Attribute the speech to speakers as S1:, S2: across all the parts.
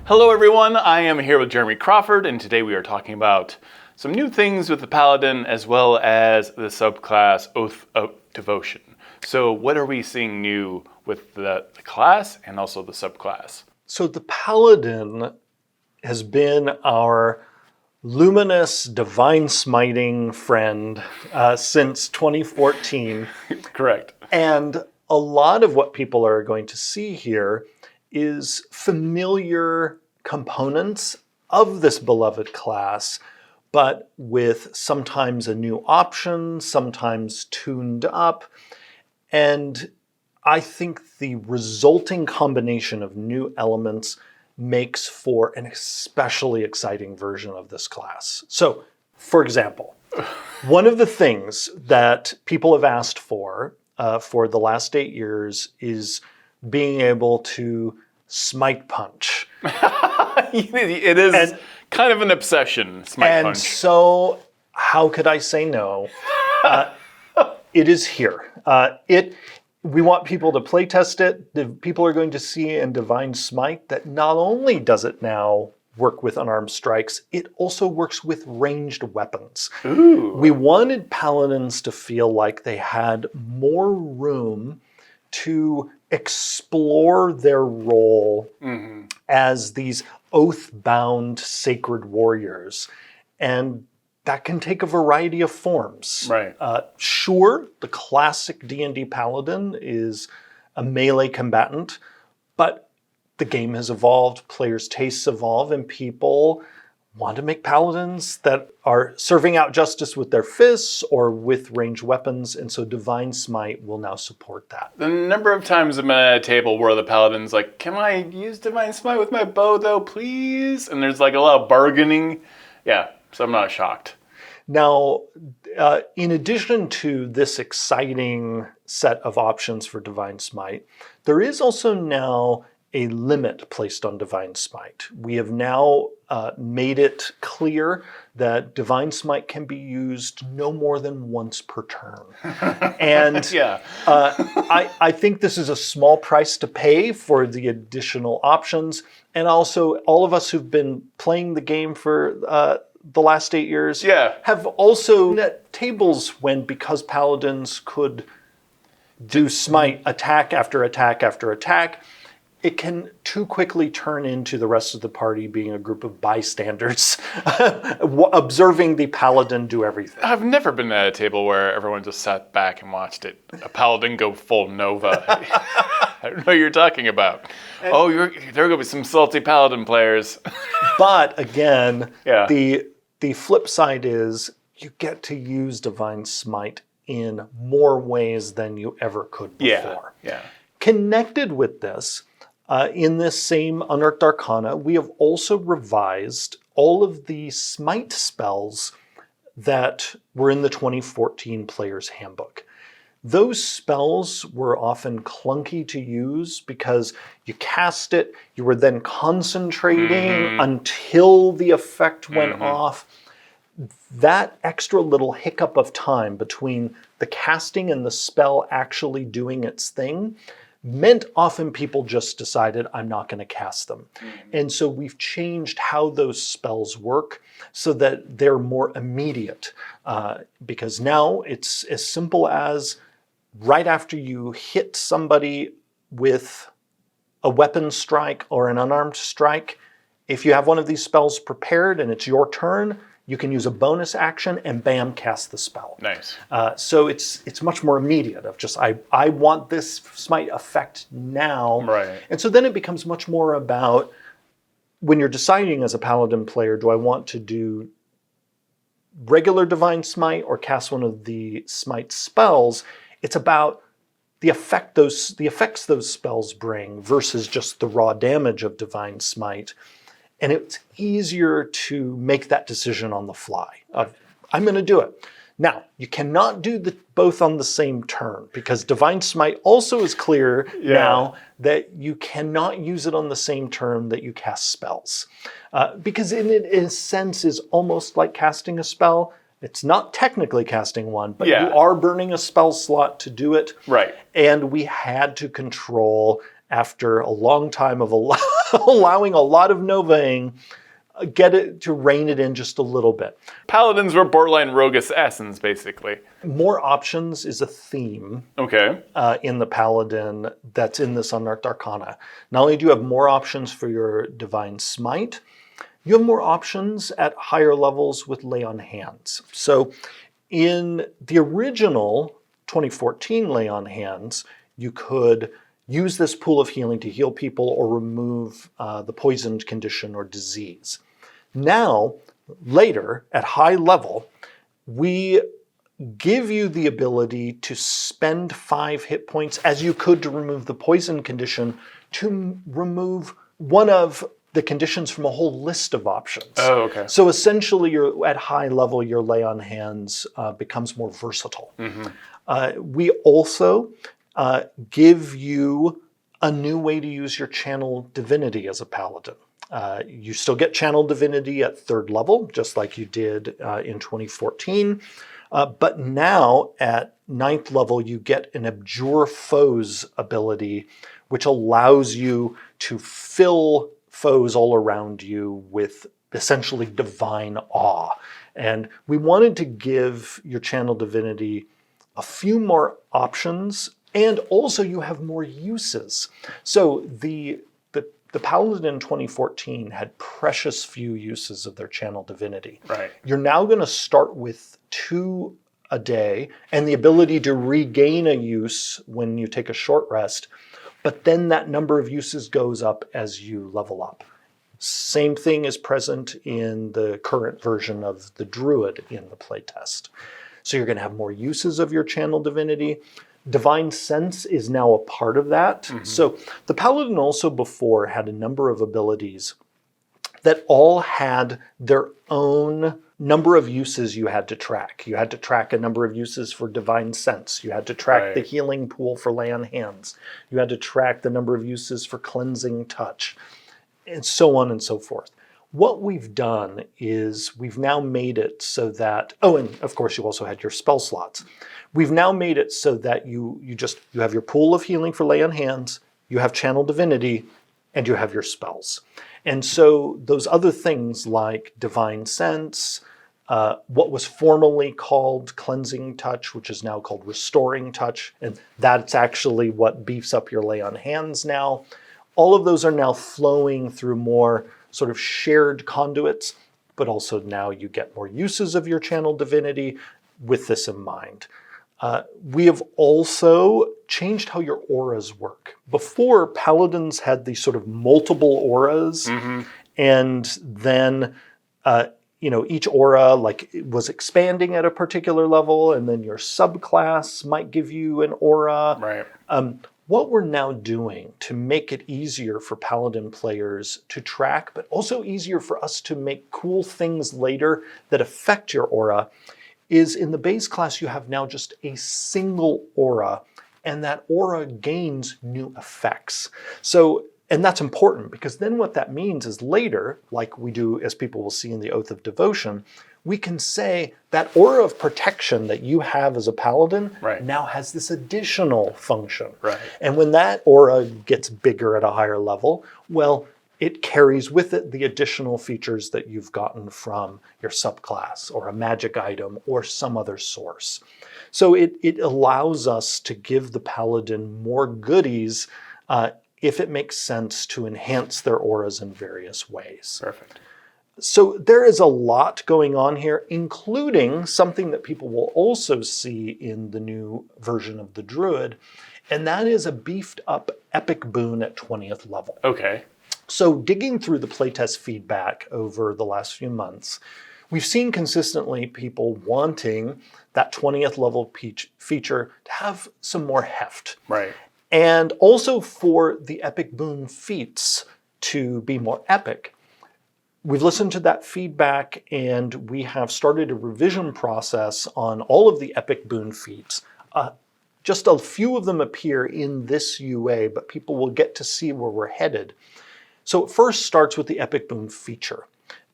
S1: Hello everyone, I am here with Jeremy Crawford, and today we are talking about some new things with the Paladin as well as the subclass Oath of Devotion. So what are we seeing new with the class and also the subclass?
S2: So the Paladin has been our luminous, divine smiting friend since 2014.
S1: Correct.
S2: And a lot of what people are going to see here is familiar components of this beloved class, but with sometimes a new option, sometimes tuned up. And I think the resulting combination of new elements makes for an especially exciting version of this class. So, for example, one of the things that people have asked for the last 8 years is being able to smite punch.
S1: It is kind of an obsession, smite punch.
S2: And so, how could I say no? It is here. We want people to play test it. The people are going to see in Divine Smite that not only does it now work with unarmed strikes, it also works with ranged weapons.
S1: Ooh.
S2: We wanted Paladins to feel like they had more room to explore their role as these oath-bound sacred warriors. And that can take a variety of forms.
S1: Right.
S2: Sure, the classic D&D Paladin is a melee combatant, but the game has evolved, players' tastes evolve, and people want to make Paladins that are serving out justice with their fists or with ranged weapons, and so Divine Smite will now support that.
S1: The number of times I'm at a table where the Paladin's like, can I use Divine Smite with my bow though, please? And there's like a lot of bargaining. Yeah, so I'm not shocked.
S2: Now, in addition to this exciting set of options for Divine Smite, there is also now a limit placed on Divine Smite. We have now made it clear that Divine Smite can be used no more than once per turn. And
S1: Yeah.
S2: I think this is a small price to pay for the additional options. And also, all of us who've been playing the game for the last 8 years have also been at tables when, because Paladins could do smite attack after attack after attack, it can too quickly turn into the rest of the party being a group of bystanders observing the Paladin do everything.
S1: I've never been at a table where everyone just sat back and watched a Paladin go full Nova. I don't know what you're talking about. There are going to be some salty Paladin players.
S2: But again, the flip side is you get to use Divine Smite in more ways than you ever could before.
S1: Yeah.
S2: Connected with this, in this same Unearthed Arcana, we have also revised all of the smite spells that were in the 2014 Player's Handbook. Those spells were often clunky to use because you cast it, you were then concentrating until the effect went off. That extra little hiccup of time between the casting and the spell actually doing its thing meant often people just decided, I'm not going to cast them. And so we've changed how those spells work so that they're more immediate. Because now it's as simple as right after you hit somebody with a weapon strike or an unarmed strike, if you have one of these spells prepared and it's your turn, you can use a bonus action and bam, cast the spell.
S1: Nice.
S2: So it's much more immediate of just, I want this smite effect now.
S1: Right.
S2: And so then it becomes much more about when you're deciding as a Paladin player, do I want to do regular Divine Smite or cast one of the smite spells? It's about the effects those spells bring versus just the raw damage of Divine Smite. And it's easier to make that decision on the fly. I'm going to do it. Now, you cannot do both on the same turn because Divine Smite also is clear now that you cannot use it on the same turn that you cast spells. Because in a sense is almost like casting a spell. It's not technically casting one, but you are burning a spell slot to do it.
S1: Right.
S2: And we had to control, after a long time of a lot allowing a lot of novaing, get it to rein it in just a little bit.
S1: Paladins were borderline rogue assassins, basically.
S2: More options is a theme
S1: Okay.
S2: in the Paladin that's in this Unearthed Arcana. Not only do you have more options for your Divine Smite, you have more options at higher levels with Lay on Hands. So in the original 2014 Lay on Hands, you could use this pool of healing to heal people or remove the poisoned condition or disease. Now, later, at high level, we give you the ability to spend 5 hit points as you could to remove the poison condition to remove one of the conditions from a whole list of options.
S1: Oh, okay.
S2: So essentially, you're at high level, your Lay on Hands becomes more versatile. We also give you a new way to use your Channel Divinity as a Paladin. You still get Channel Divinity at 3rd level, just like you did in 2014. But now at 9th level, you get an Abjure Foes ability, which allows you to fill foes all around you with essentially divine awe. And we wanted to give your Channel Divinity a few more options, and also you have more uses. So the Paladin in 2014 had precious few uses of their Channel Divinity.
S1: Right.
S2: You're now going to start with 2 a day and the ability to regain a use when you take a short rest, but then that number of uses goes up as you level up. Same thing is present in the current version of the Druid in the playtest. So you're going to have more uses of your Channel Divinity. Divine Sense is now a part of that. So the Paladin also before had a number of abilities that all had their own number of uses you had to track. You had to track a number of uses for Divine Sense. You had to track the healing pool for Lay on Hands. You had to track the number of uses for Cleansing Touch, and so on and so forth. What we've done is we've now made it so that, oh, and of course you also had your spell slots. We've now made it so that you have your pool of healing for Lay on Hands, you have Channel Divinity, and you have your spells. And so those other things like Divine Sense, what was formerly called Cleansing Touch, which is now called Restoring Touch, and that's actually what beefs up your Lay on Hands now. All of those are now flowing through more sort of shared conduits, but also now you get more uses of your Channel Divinity with this in mind. We have also changed how your auras work. Before, Paladins had these sort of multiple auras, and then each aura was expanding at a particular level, and then your subclass might give you an aura.
S1: Right.
S2: What we're now doing to make it easier for Paladin players to track, but also easier for us to make cool things later that affect your aura, is in the base class you have now just a single aura, and that aura gains new effects. And that's important because then what that means is later, like we do as people will see in the Oath of Devotion, we can say that aura of protection that you have as a Paladin now has this additional function.
S1: Right.
S2: And when that aura gets bigger at a higher level, well, it carries with it the additional features that you've gotten from your subclass or a magic item or some other source. So it allows us to give the Paladin more goodies if it makes sense to enhance their auras in various ways.
S1: Perfect.
S2: So there is a lot going on here, including something that people will also see in the new version of the Druid, and that is a beefed up epic boon at 20th level.
S1: Okay.
S2: So digging through the playtest feedback over the last few months, we've seen consistently people wanting that 20th level feature to have some more heft.
S1: Right.
S2: And also for the epic boon feats to be more epic. We've listened to that feedback and we have started a revision process on all of the epic boon feats. Just a few of them appear in this UA, but people will get to see where we're headed. So it first starts with the epic boon feature.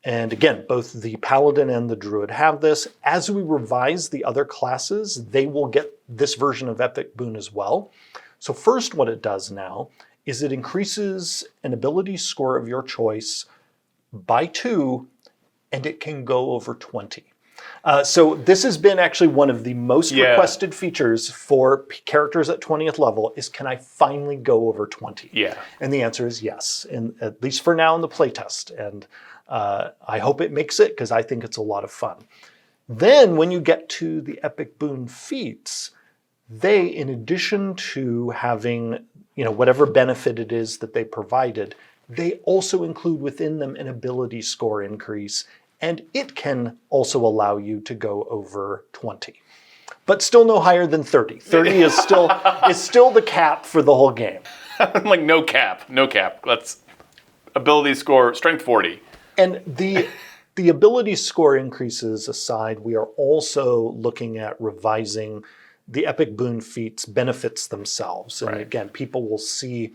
S2: And again, both the Paladin and the Druid have this. As we revise the other classes, they will get this version of epic boon as well. So first what it does now is it increases an ability score of your choice by 2, and it can go over 20. So this has been actually one of the most requested features for characters at 20th level is, can I finally go over 20?
S1: Yeah.
S2: And the answer is yes, and at least for now in the playtest. And I hope it makes it, because I think it's a lot of fun. Then when you get to the Epic Boon feats, they, in addition to having, whatever benefit it is that they provided, they also include within them an ability score increase, and it can also allow you to go over 20. But still no higher than 30. 30 is still the cap for the whole game.
S1: Like no cap. That's ability score, strength 40.
S2: And the ability score increases aside, we are also looking at revising the Epic Boon feats benefits themselves. And again, people will see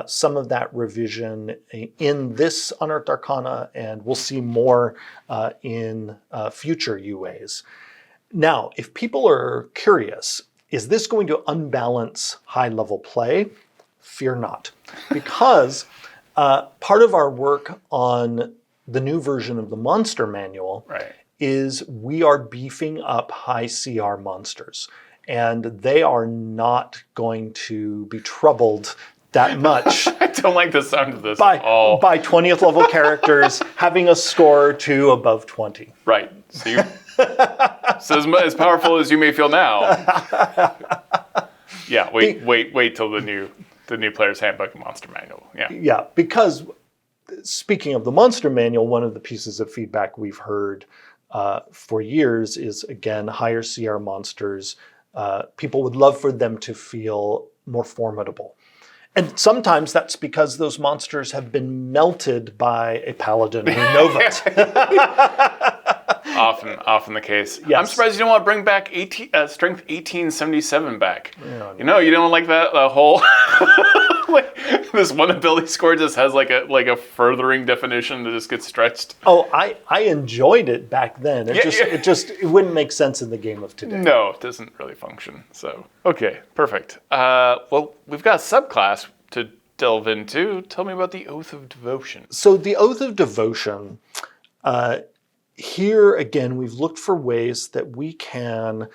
S2: some of that revision in this Unearthed Arcana, and we'll see more in future UAs. Now, if people are curious, is this going to unbalance high-level play? Fear not. Because part of our work on the new version of the monster manual is we are beefing up high CR monsters. And they are not going to be troubled that much.
S1: I don't like the sound of this
S2: at all. By 20th level characters having a score to above 20.
S1: Right. So, as powerful as you may feel now. Yeah, wait till the new player's handbook and monster manual. Yeah.
S2: Yeah, because speaking of the monster manual, one of the pieces of feedback we've heard for years is, again, higher CR monsters. People would love for them to feel more formidable. And sometimes that's because those monsters have been melted by a paladin or Nova.
S1: Often the case.
S2: Yes.
S1: I'm surprised you don't want to bring back strength 1877 back.
S2: No.
S1: You don't like that whole this one ability score just has like a furthering definition that just gets stretched.
S2: Oh, I enjoyed it back then. It wouldn't make sense in the game of today.
S1: No, it doesn't really function. So okay, perfect. Well, we've got a subclass to delve into. Tell me about the Oath of Devotion.
S2: So the Oath of Devotion. Here, again, we've looked for ways that we can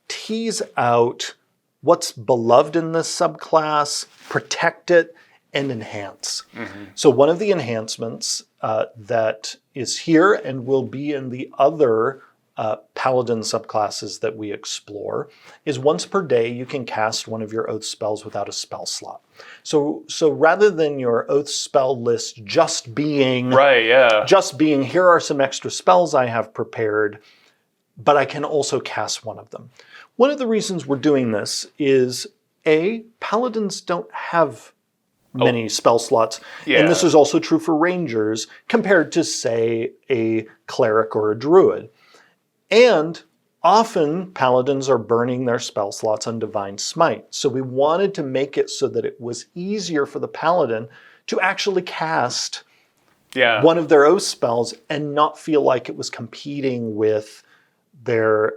S2: tease out what's beloved in this subclass, protect it, and enhance. Mm-hmm. So one of the enhancements that is here and will be in the other Paladin subclasses that we explore is once per day you can cast one of your Oath spells without a spell slot. So rather than your Oath spell list just being here are some extra spells I have prepared, but I can also cast one of them. One of the reasons we're doing this is Paladins don't have many spell slots. Yeah. And this is also true for Rangers compared to, say, a Cleric or a Druid. And often Paladins are burning their spell slots on Divine Smite. So we wanted to make it so that it was easier for the Paladin to actually cast one of their Oath spells and not feel like it was competing with their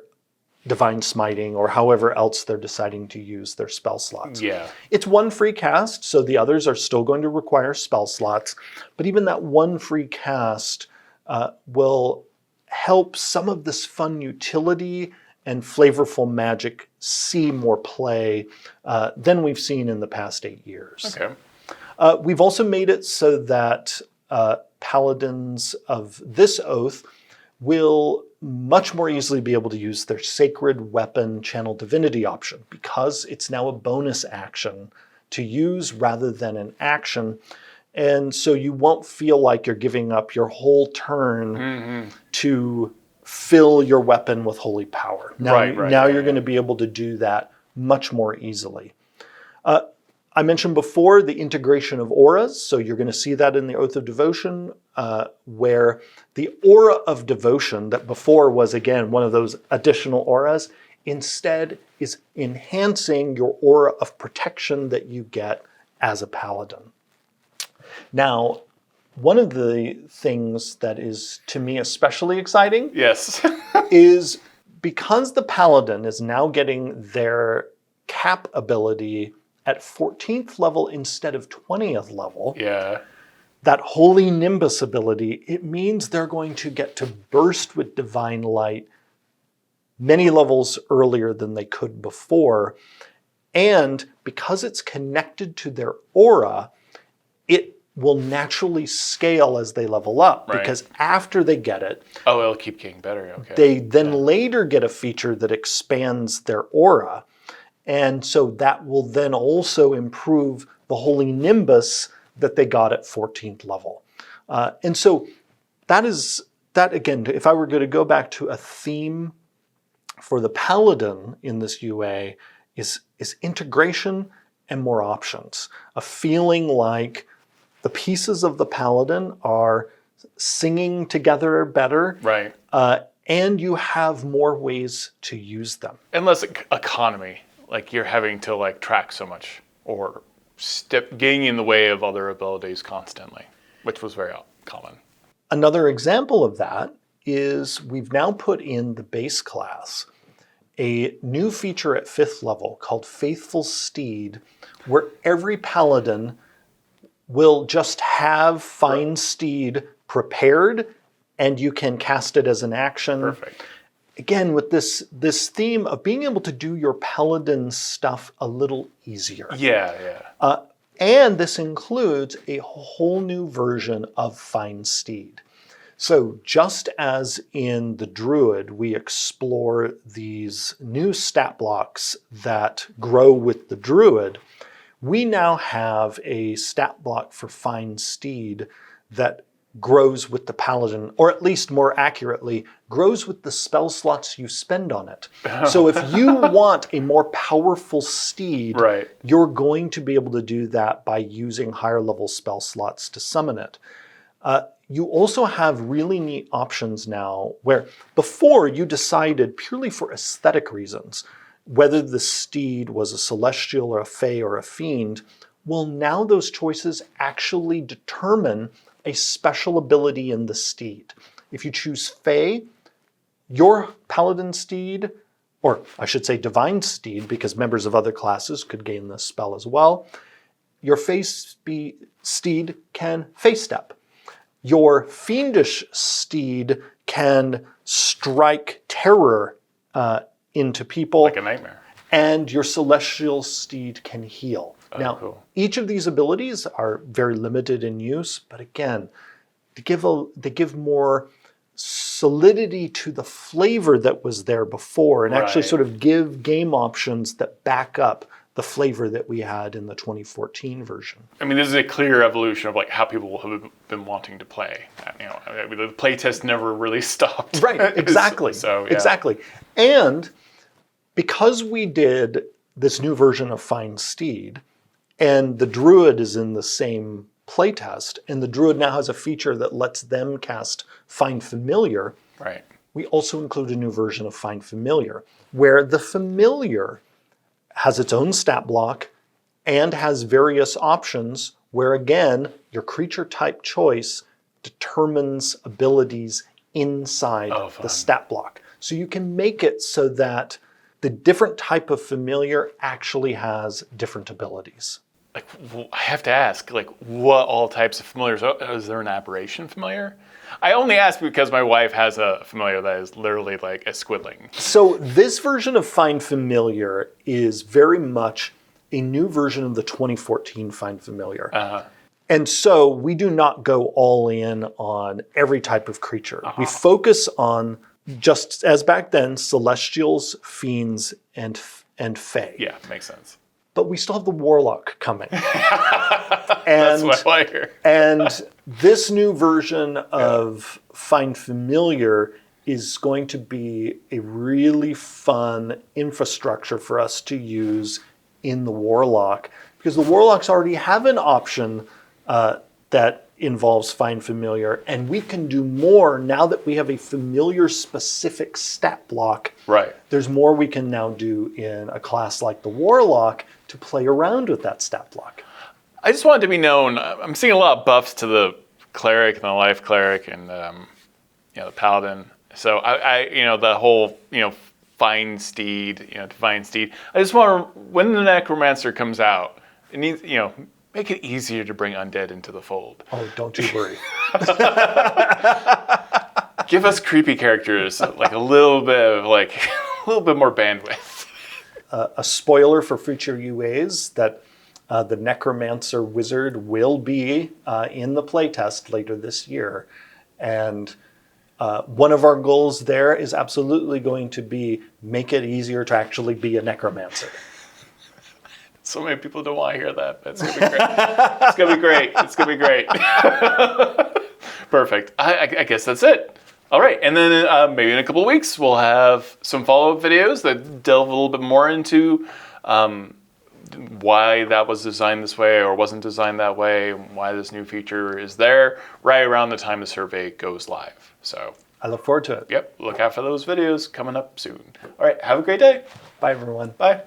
S2: Divine Smiting or however else they're deciding to use their spell slots.
S1: Yeah.
S2: It's one free cast, so the others are still going to require spell slots. But even that one free cast will help some of this fun utility and flavorful magic see more play than we've seen in the past 8 years.
S1: Okay.
S2: We've also made it so that Paladins of this Oath will much more easily be able to use their Sacred Weapon Channel Divinity option because it's now a bonus action to use rather than an action. And so you won't feel like you're giving up your whole turn to fill your weapon with holy power. Now you're going to be able to do that much more easily. I mentioned before the integration of auras, so you're going to see that in the Oath of Devotion, where the aura of devotion that before was, again, one of those additional auras, instead is enhancing your aura of protection that you get as a paladin. Now, one of the things that is, to me, especially exciting is because the paladin is now getting their cap ability at 14th level instead of 20th level,
S1: Yeah.
S2: that Holy Nimbus ability, it means they're going to get to burst with divine light many levels earlier than they could before. And because it's connected to their aura, it will naturally scale as they level up.
S1: Right.
S2: Because after they get it,
S1: It'll keep getting better. Okay.
S2: they then later get a feature that expands their aura. And so that will then also improve the Holy Nimbus that they got at 14th level. And so that again, if I were going to go back to a theme for the Paladin in this UA, is integration and more options. A feeling like the pieces of the Paladin are singing together better.
S1: Right.
S2: And you have more ways to use them.
S1: And less economy. Like you're having to like track so much or getting in the way of other abilities constantly, which was very common.
S2: Another example of that is we've now put in the base class a new feature at 5th level called Faithful Steed, where every Paladin will just have Find Steed prepared, and you can cast it as an action.
S1: Perfect.
S2: Again, with this theme of being able to do your Paladin stuff a little easier.
S1: Yeah.
S2: And this includes a whole new version of Find Steed. So just as in the Druid, we explore these new stat blocks that grow with the Druid, we now have a stat block for Find Steed that grows with the Paladin, or at least more accurately, grows with the spell slots you spend on it. So if you want a more powerful steed,
S1: Right.
S2: you're going to be able to do that by using higher level spell slots to summon it. You also have really neat options now where before you decided purely for aesthetic reasons whether the steed was a celestial or a fae or a fiend. Well, now those choices actually determine a special ability in the steed. If you choose fae, your paladin steed, or I should say divine steed, because members of other classes could gain this spell as well, your fae steed can fae step. Your fiendish steed can strike terror into people.
S1: Like a nightmare.
S2: And your celestial steed can heal. Now,
S1: cool.
S2: Each of these abilities are very limited in use, but again, they give more solidity to the flavor that was there before, and actually
S1: Right.
S2: sort of give game options that back up the flavor that we had in the 2014 version.
S1: I mean, this is a clear evolution of like how people have been wanting to play. I mean, the playtest never really stopped.
S2: Right, exactly.
S1: So, yeah.
S2: Exactly. And because we did this new version of Find Steed, and the Druid is in the same playtest, and the Druid now has a feature that lets them cast Find Familiar,
S1: Right.
S2: we also include a new version of Find Familiar, where the Familiar has its own stat block and has various options where, again, your creature type choice determines abilities inside the stat block. So you can make it so that the different type of familiar actually has different abilities.
S1: Like, I have to ask, like, what all types of familiars? Is there an aberration familiar? I only ask because my wife has a familiar that is literally like a squidling.
S2: So this version of Find Familiar is very much a new version of the 2014 Find Familiar.
S1: Uh-huh.
S2: And so we do not go all in on every type of creature. We focus on, just as back then, celestials, fiends, and fae.
S1: Yeah, makes sense.
S2: But we still have the warlock coming.
S1: That's what I hear.
S2: And this new version of Find Familiar is going to be a really fun infrastructure for us to use in the warlock, because the warlocks already have an option that involves Find Familiar, and we can do more now that we have a familiar specific stat block.
S1: Right.
S2: There's more we can now do in a class like the warlock to play around with that stat block.
S1: I just want it to be known, I'm seeing a lot of buffs to the cleric and the life cleric and the paladin. So I the whole Find Steed, Divine Steed. I just want to, when the necromancer comes out, It needs, make it easier to bring undead into the fold.
S2: Oh, don't you worry.
S1: Give us creepy characters, like a little bit more bandwidth.
S2: A spoiler for future UAs that the Necromancer Wizard will be in the playtest later this year. And one of our goals there is absolutely going to be make it easier to actually be a Necromancer.
S1: So many people don't want to hear that. That's going to be great. It's going to be great. It's going to be great. Perfect. I guess that's it. All right. And then maybe in a couple of weeks, we'll have some follow-up videos that delve a little bit more into why that was designed this way or wasn't designed that way, why this new feature is there, right around the time the survey goes live. So
S2: I look forward to it.
S1: Yep. Look out for those videos coming up soon. All right. Have a great day.
S2: Bye, everyone.
S1: Bye.